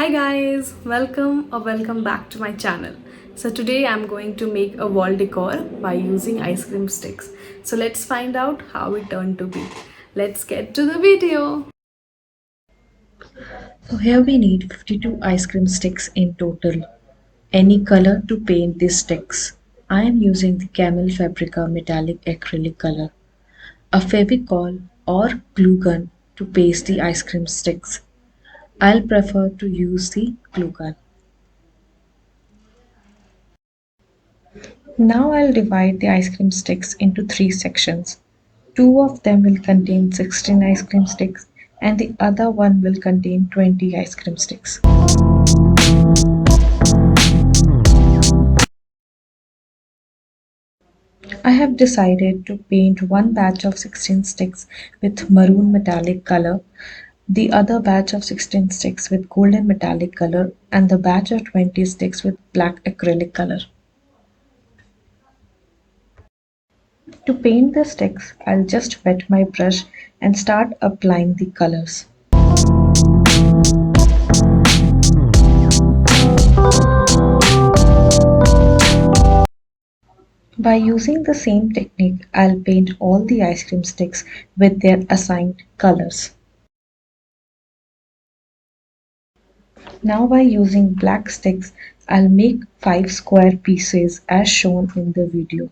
Hi guys, welcome back to my channel. So today I'm going to make a wall decor by using ice cream sticks. So let's find out how it turned to be. Let's get to the video. So here we need 52 ice cream sticks in total. Any color to paint these sticks. I am using the Camel Fabrica metallic acrylic color. A Fevicol or glue gun to paste the ice cream sticks. I'll prefer to use the glue gun. Now I'll divide the ice cream sticks into three sections. Two of them will contain 16 ice cream sticks and the other one will contain 20 ice cream sticks. I have decided to paint one batch of 16 sticks with maroon metallic color, the other batch of 16 sticks with golden metallic color, and the batch of 20 sticks with black acrylic color. To paint the sticks, I'll just wet my brush and start applying the colors. By using the same technique, I'll paint all the ice cream sticks with their assigned colors. Now by using black sticks, I'll make 5 square pieces as shown in the video.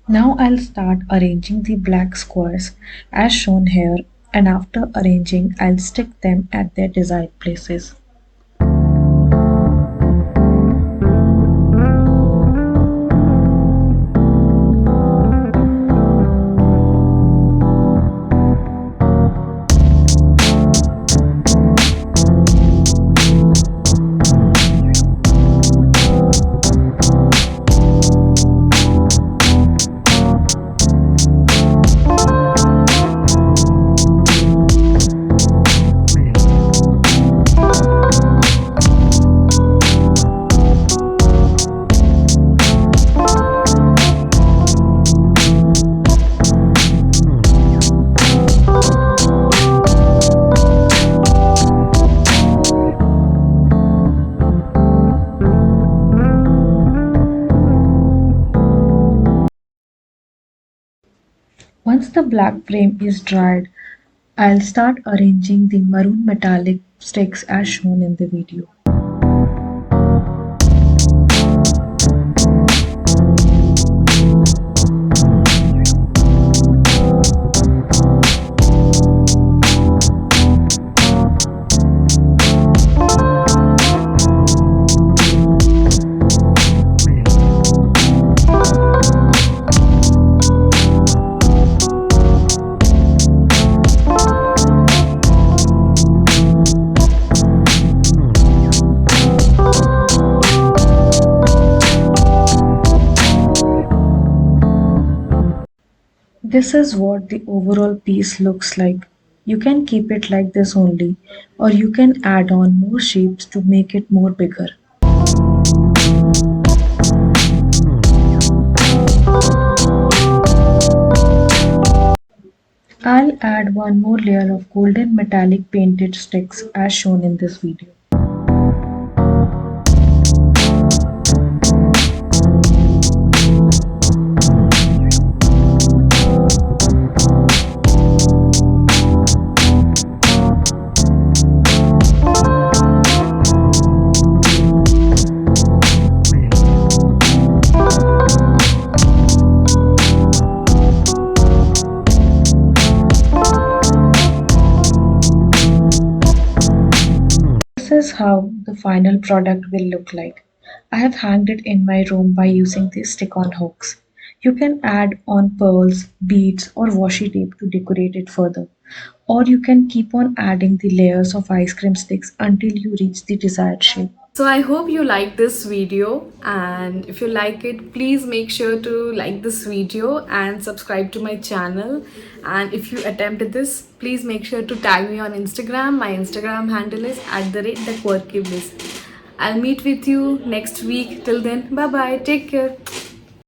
Now I'll start arranging the black squares as shown here, and after arranging I'll stick them at their desired places. Once the black frame is dried, I'll start arranging the maroon metallic sticks as shown in the video. This is what the overall piece looks like. You can keep it like this only, or you can add on more shapes to make it more bigger. I'll add one more layer of golden metallic painted sticks as shown in this video. This is how the final product will look like. I have hanged it in my room by using these stick-on hooks. You can add on pearls, beads or washi tape to decorate it further. Or you can keep on adding the layers of ice cream sticks until you reach the desired shape. So I hope you like this video, and if you like it, please make sure to like this video and subscribe to my channel. And if you attempted this, please make sure to tag me on Instagram. My Instagram handle is @thequirkybliss. I'll meet with you next week. Till then, bye bye. Take care.